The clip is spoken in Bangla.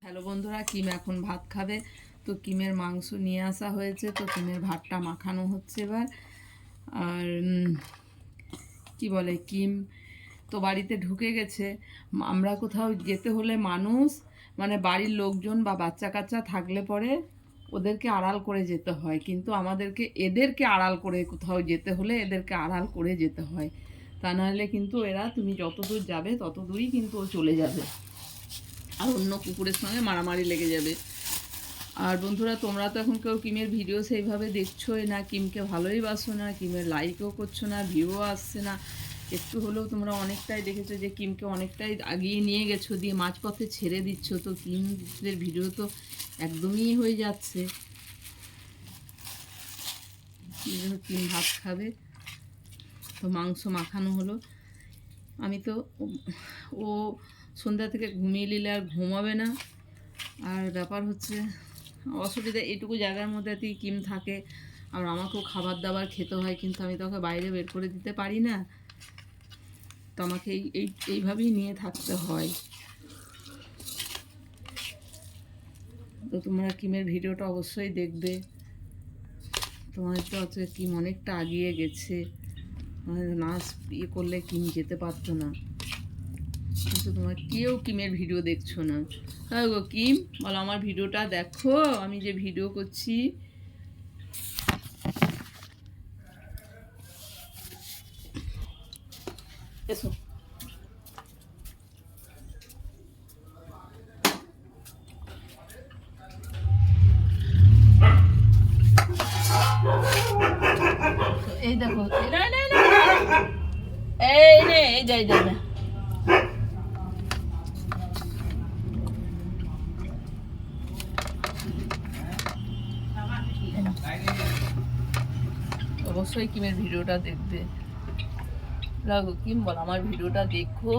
হ্যালো বন্ধুরা, কিম এখন ভাত খাবে। তো কিমের মাংস নিয়ে আসা হয়েছে, তো কিমের ভাতটা মাখানো হচ্ছে এবার। আর কি বলে, কিম তো বাড়িতে ঢুকে গেছে। আমরা কোথাও যেতে হলে মানুষ মানে বাড়ির লোকজন বা বাচ্চা কাচ্চা থাকলে পরে ওদেরকে আড়াল করে যেতে হয়, কিন্তু এদেরকে আড়াল করে কোথাও যেতে হলে এদেরকে আড়াল করে যেতে হয়। তা নাহলে কিন্তু এরা তুমি যত দূর যাবে তত দূরই কিন্তু ও চলে যাবে, আর অন্য কুকুরের সঙ্গে মারামারি লেগে যাবে। আর বন্ধুরা, তোমরা তো এখন কেউ কিমের ভিডিও সেইভাবে দেখছোই না, কিমকে ভালোই বাসো না, কিমের লাইকও করছো না, ভিউও আসছে না। একটু হলেও তোমরা অনেকটাই দেখেছো যে কিমকে অনেকটাই আগিয়ে নিয়ে গেছো, দিয়ে মাঝপথে ছেড়ে দিচ্ছ। তো কিমের ভিডিও তো একদমই হয়ে যাচ্ছে। কিম ভাত খাবে, তো মাংস মাখানো হলো। আমি তো ও সন্ধ্যা থেকে ঘুমিয়ে নিলে আর ঘুমাবে না। আর ব্যাপার হচ্ছে, অসুবিধা এইটুকু জায়গার মধ্যে তুই কিম থাকে, আর আমাকেও খাবার দাবার খেতে হয়, কিন্তু আমি তোকে বাইরে বের করে দিতে পারি না। তো আমাকে এইভাবেই নিয়ে থাকতে হয়। তো তোমরা কিমের ভিডিওটা অবশ্যই দেখবে। তোমাদের তো হচ্ছে কিম অনেকটা আগিয়ে গেছে, না ইয়ে করলে কিম যেতে পারতো না, কিন্তু তোমরা কেউ কিমের ভিডিও দেখছো না। হ্যাঁ গো কিম, বলো আমার ভিডিওটা দেখো, আমি যে ভিডিও করছি। এসো। এই দেখো, এই নে, এই যাই যাই না। অবশ্যই কিমের ভিডিওটা দেখবে। লাগো কিম, বল আমার ভিডিওটা দেখো।